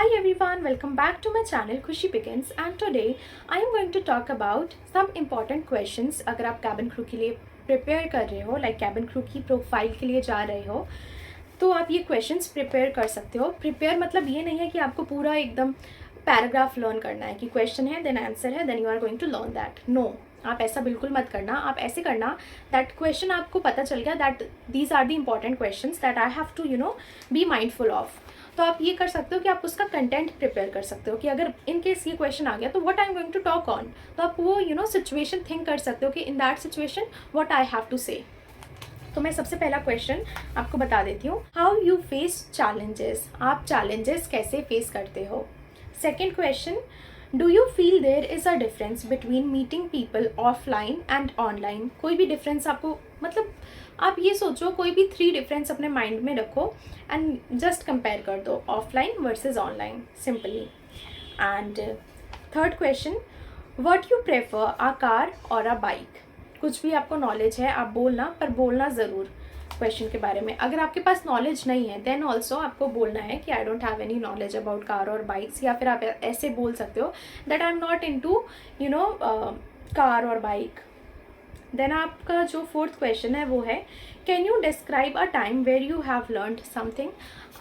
Hi everyone, welcome back to my channel Khushi Begins and today I am going to talk about some important questions. अगर आप cabin crew के लिए prepare कर रहे हो, like cabin crew की profile के लिए जा रहे हो, तो आप ये questions prepare कर सकते हो. Prepare मतलब ये नहीं है कि आपको पूरा एकदम पैराग्राफ लर्न करना है कि क्वेश्चन है देन आंसर है then you are going to learn that. No, आप ऐसा बिल्कुल मत करना. आप ऐसे करना दैट क्वेश्चन आपको पता चल गया that these are the important questions that I have to be mindful of. तो आप ये कर सकते हो कि आप उसका कंटेंट प्रिपेयर कर सकते हो कि अगर इन केस ये क्वेश्चन आ गया तो what I am going to talk on. तो आप वो सिचुएशन थिंक कर सकते हो कि in that situation what I have to say. तो मैं सबसे पहला क्वेश्चन आपको बता देती हूँ. How you face challenges. आप चैलेंजेस कैसे फेस करते हो. Second question, do you feel there is a difference between meeting people offline and online. कोई भी डिफरेंस आपको, मतलब आप ये सोचो कोई भी 3 डिफरेंस अपने माइंड में रखो एंड जस्ट कंपेयर कर दो offline versus online simply. And third question, what you prefer a car और अ बाइक. कुछ भी आपको नॉलेज है आप बोलना, पर बोलना ज़रूर क्वेश्चन के बारे में. अगर आपके पास नॉलेज नहीं है देन ऑल्सो आपको बोलना है कि I don't have any knowledge about car और बाइक्स, या फिर आप ऐसे बोल सकते हो that I am not into car और बाइक. देन आपका जो फोर्थ क्वेश्चन है वो है, can you describe a time where you have learned something.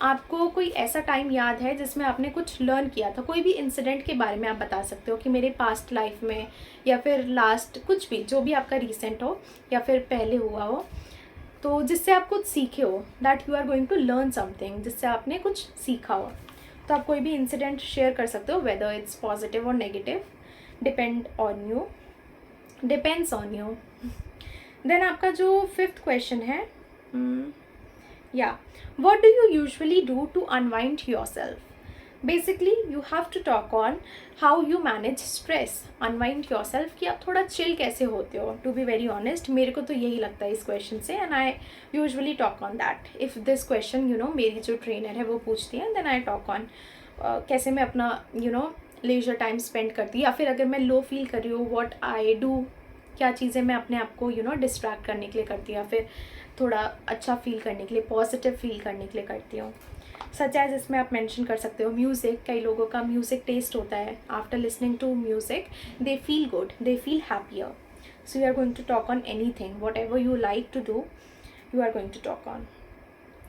आपको कोई ऐसा टाइम याद है जिसमें आपने कुछ लर्न किया था. कोई भी इंसिडेंट के बारे में आप बता सकते हो कि मेरे पास्ट लाइफ में या फिर लास्ट, कुछ भी जो भी आपका रिसेंट हो या फिर पहले हुआ हो, तो जिससे आप कुछ सीखे हो that you are going to learn something, जिससे आपने कुछ सीखा हो. तो आप कोई भी इंसिडेंट शेयर कर सकते हो वेदर इट्स पॉजिटिव और negative, depends on you. Then आपका जो फिफ्थ क्वेश्चन है, what do you usually do to unwind yourself. Basically you have to talk on how you manage stress, unwind yourself, कि आप थोड़ा चिल कैसे होते हो. टू बी वेरी ऑनेस्ट मेरे को तो यही लगता है इस क्वेश्चन से and I usually talk on that. If this question मेरी जो ट्रेनर है वो पूछती है देन आई टॉक ऑन कैसे मैं अपना लेजर टाइम स्पेंड करती हूँ, या फिर अगर मैं लो फील कर रही हूँ व्हाट आई डू, क्या चीज़ें मैं अपने आप को डिस्ट्रैक्ट करने के लिए करती हूँ या फिर थोड़ा अच्छा फील करने के लिए, पॉजिटिव फील करने के लिए करती हूँ. सच एज इसमें आप मेंशन कर सकते हो म्यूज़िक. कई लोगों का म्यूज़िक टेस्ट होता है, after listening to music they feel good, they feel happier. So you are going to talk on anything, whatever you like to do you are going to talk on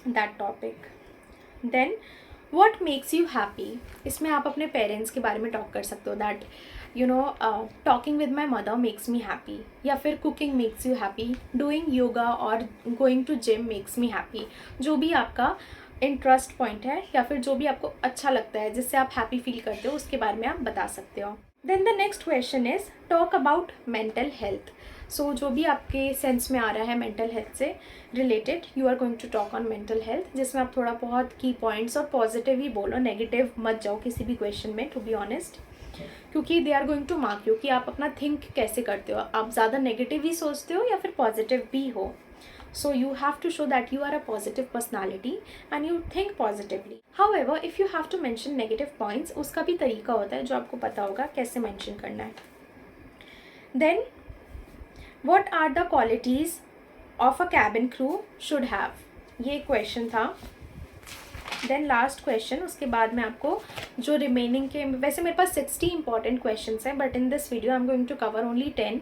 that topic. Then what makes you happy. इसमें आप अपने parents के बारे में talk कर सकते हो that talking with my mother makes me happy, या फिर cooking makes you happy, doing yoga और going to gym makes me happy. जो भी आपका इंटरेस्ट पॉइंट है या फिर जो भी आपको अच्छा लगता है जिससे आप हैप्पी फील करते हो उसके बारे में आप बता सकते हो. Then the next question is talk about mental health. So जो भी आपके सेंस में आ रहा है मेंटल हेल्थ से related you are going to talk on mental health, जिसमें आप थोड़ा बहुत की पॉइंट्स और पॉजिटिव ही बोलो, नेगेटिव मत जाओ किसी भी क्वेश्चन में, टू बी ऑनेस्ट, क्योंकि they are going to mark you कि आप अपना थिंक कैसे करते हो. आप ज़्यादा नेगेटिव ही सोचते हो या फिर पॉजिटिव भी हो. So you have to show that you are a positive personality and you think positively. However, if you have to mention negative points, उसका भी तरीका होता है जो आपको पता होगा कैसे mention करना है. Then, what are the qualities of a cabin crew should have? ये question था. देन लास्ट क्वेश्चन, उसके बाद मैं आपको जो रिमेनिंग के, वैसे मेरे पास 60 इंपॉर्टेंट क्वेश्चंस हैं but in this video I am going to cover only 10.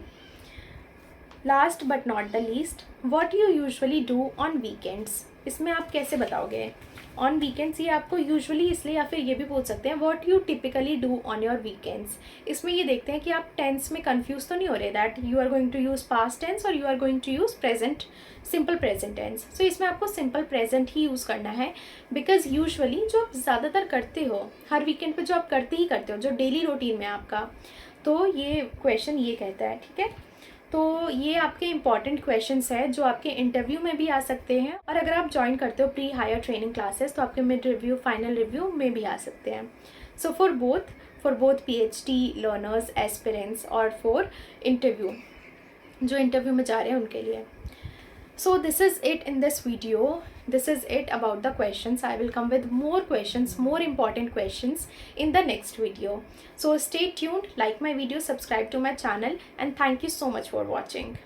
Last but not the least, what you usually do on weekends. इसमें आप कैसे बताओगे ऑन वीकेंड्स, ये आपको यूजुअली इसलिए, या फिर ये भी पूछ सकते हैं what you typically do on your weekends. इसमें ये देखते हैं कि आप टेंस में कंफ्यूज तो नहीं हो रहे that you are going to use past tense और you are going to use present, simple present tense. So इसमें आपको सिंपल प्रेजेंट ही यूज़ करना है बिकॉज यूजुअली जो आप ज़्यादातर करते हो हर वीकेंड पे, जो आप करते ही करते हो, जो डेली रूटीन में आपका, तो ये क्वेश्चन ये कहता है. ठीक है, तो ये आपके इंपॉर्टेंट क्वेश्चंस है जो आपके इंटरव्यू में भी आ सकते हैं, और अगर आप ज्वाइन करते हो प्री हायर ट्रेनिंग क्लासेस तो आपके मिड रिव्यू, फाइनल रिव्यू में भी आ सकते हैं. So for both PhD learners, aspirants और फॉर इंटरव्यू, जो इंटरव्यू में जा रहे हैं उनके लिए. So this is it in this video. This is it about the questions. I will come with more questions, more important questions in the next video. So stay tuned, like my video, subscribe to my channel, and thank you so much for watching.